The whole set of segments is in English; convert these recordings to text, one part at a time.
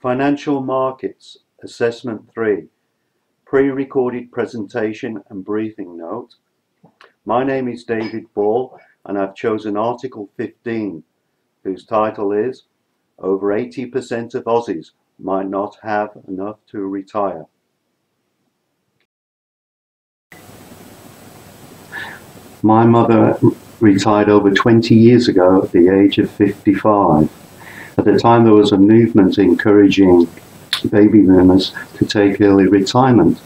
Financial Markets Assessment 3, Pre-recorded presentation and briefing note. My name is David Ball and I've chosen Article 15, whose title is Over 80% of Aussies might not have enough to retire. My mother retired over 20 years ago at the age of 55. At the time there was a movement encouraging baby boomers to take early retirement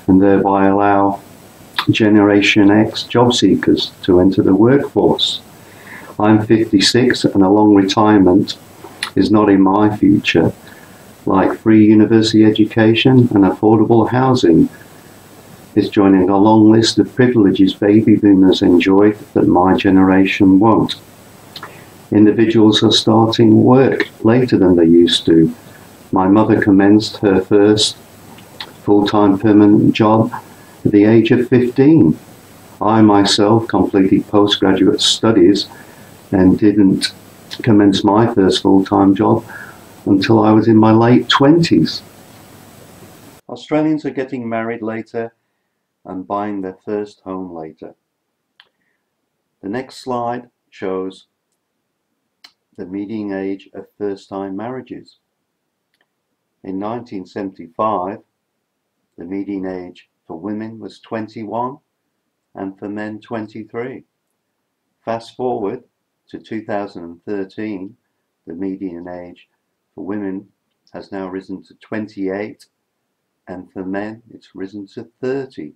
and thereby allow Generation X job seekers to enter the workforce. I'm 56 and a long retirement is not in my future, like free university education and affordable housing is joining a long list of privileges baby boomers enjoyed that my generation won't. Individuals are starting work later than they used to. My mother commenced her first full-time permanent job at the age of 15. I myself completed postgraduate studies and didn't commence my first full-time job until I was in my late 20s. Australians are getting married later and buying their first home later. The next slide shows the median age of first-time marriages. In 1975, the median age for women was 21 and for men 23. Fast forward to 2013, the median age for women has now risen to 28 and for men it's risen to 30.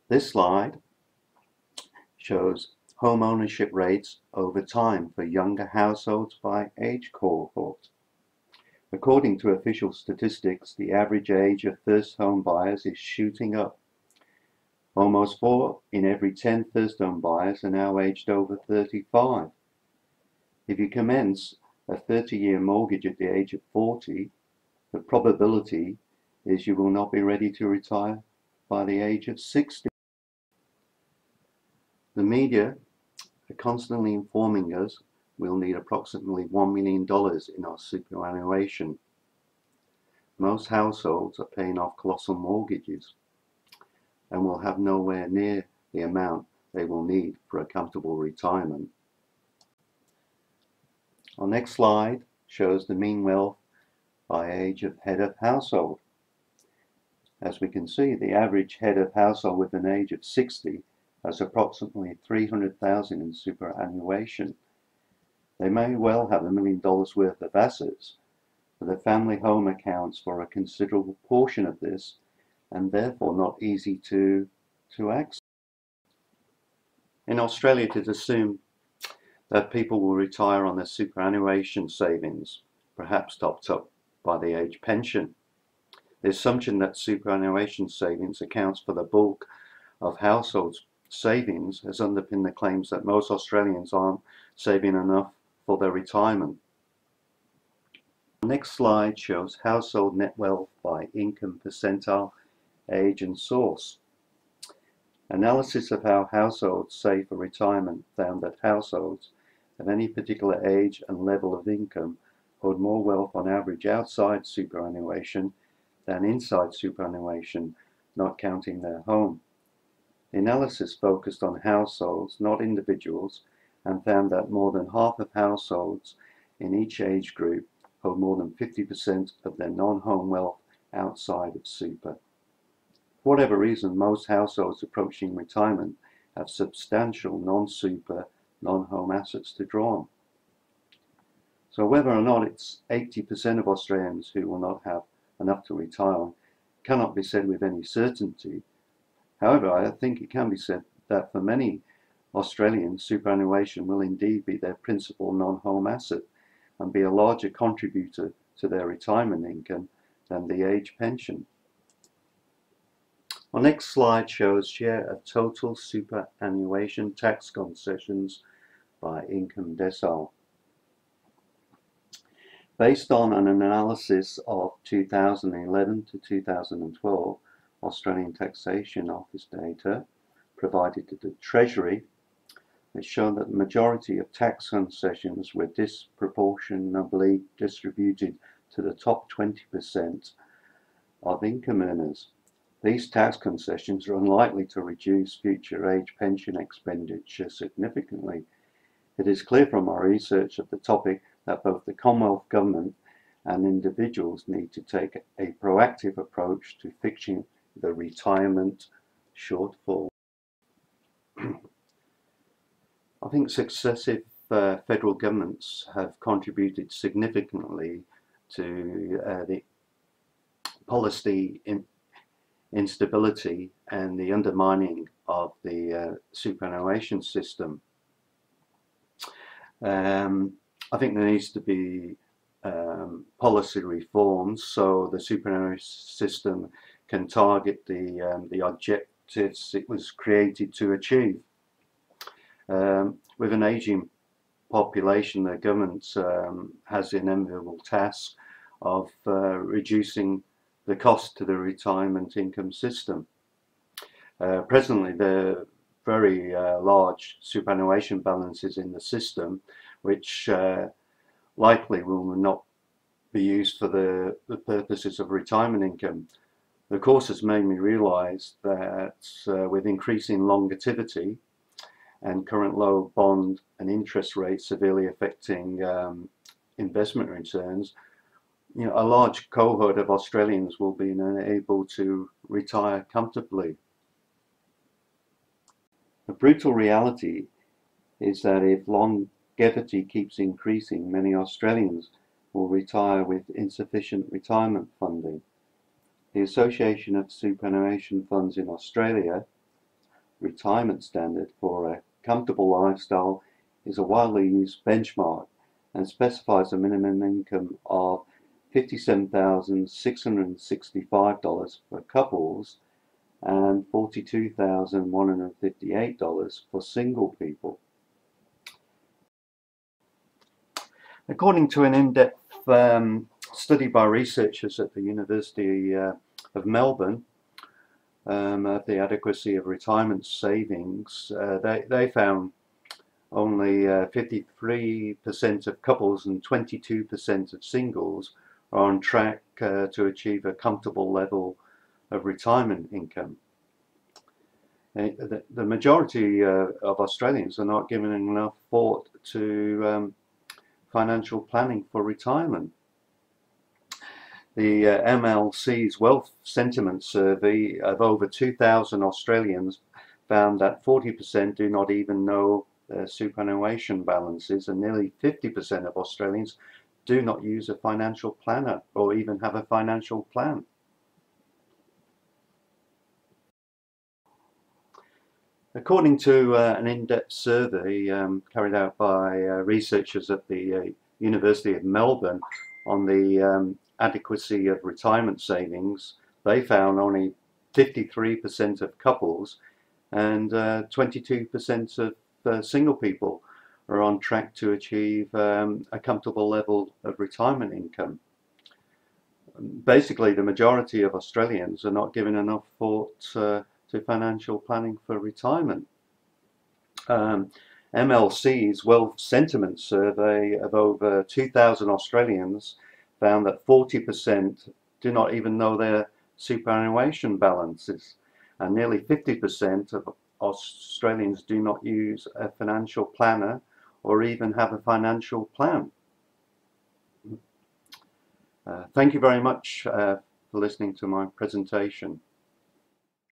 This slide shows home ownership rates over time for younger households by age cohort. According to official statistics, the average age of first home buyers is shooting up. Almost 4 in every 10 first home buyers are now aged over 35. If you commence a 30-year mortgage at the age of 40, the probability is you will not be ready to retire by the age of 60. The media are constantly informing us we'll need approximately $1 million in our superannuation. Most households are paying off colossal mortgages and will have nowhere near the amount they will need for a comfortable retirement. Our next slide shows the mean wealth by age of head of household. As we can see, the average head of household with an age of 60 has approximately $300,000 in superannuation. They may well have $1 million worth of assets, but the family home accounts for a considerable portion of this and therefore not easy to access. In Australia, it is assumed that people will retire on their superannuation savings, perhaps topped up by the age pension. The assumption that superannuation savings accounts for the bulk of households' savings has underpinned the claims that most Australians aren't saving enough for their retirement. The next slide shows household net wealth by income percentile, age and source. Analysis of how households save for retirement found that households of any particular age and level of income hold more wealth on average outside superannuation than inside superannuation, not counting their home. The analysis focused on households, not individuals, and found that more than half of households in each age group hold more than 50% of their non-home wealth outside of super. For whatever reason, most households approaching retirement have substantial non-super, non-home assets to draw on. So whether or not it's 80% of Australians who will not have enough to retire on cannot be said with any certainty. However, I think it can be said that for many Australians, superannuation will indeed be their principal non-home asset and be a larger contributor to their retirement income than the age pension. Our next slide shows share of total superannuation tax concessions by income decile. Based on an analysis of 2011 to 2012 Australian Taxation Office data provided to the Treasury, It's shown that the majority of tax concessions were disproportionately distributed to the top 20% of income earners. These tax concessions are unlikely to reduce future age pension expenditure significantly. It is clear from our research of the topic that both the Commonwealth Government and individuals need to take a proactive approach to fixing the retirement shortfall. I think successive federal governments have contributed significantly to the policy instability and the undermining of the superannuation system. I think there needs to be policy reforms so the superannuation system can target the objectives it was created to achieve. With an ageing population, the government has the inevitable task of reducing the cost to the retirement income system. Presently, there are very large superannuation balances in the system, which likely will not be used for the purposes of retirement income. The course has made me realise that with increasing longevity and current low bond and interest rates severely affecting investment returns, a large cohort of Australians will be unable to retire comfortably. The brutal reality is that if longevity keeps increasing, many Australians will retire with insufficient retirement funding. The Association of Superannuation Funds in Australia retirement standard for a comfortable lifestyle is a widely used benchmark and specifies a minimum income of $57,665 for couples and $42,158 for single people. According to an in-depth study by researchers at the University of Melbourne of the adequacy of retirement savings, they found only 53% of couples and 22% of singles are on track to achieve a comfortable level of retirement income. The majority of Australians are not giving enough thought to financial planning for retirement. The MLC's Wealth Sentiment Survey of over 2,000 Australians found that 40% do not even know their superannuation balances, and nearly 50% of Australians do not use a financial planner or even have a financial plan. According to an in-depth survey carried out by researchers at the University of Melbourne on the adequacy of retirement savings, they found only 53% of couples and 22% of single people are on track to achieve a comfortable level of retirement income. Basically, the majority of Australians are not giving enough thought to financial planning for retirement. MLC's Wealth Sentiment Survey of over 2,000 Australians found that 40% do not even know their superannuation balances, and nearly 50% of Australians do not use a financial planner or even have a financial plan. Thank you very much for listening to my presentation.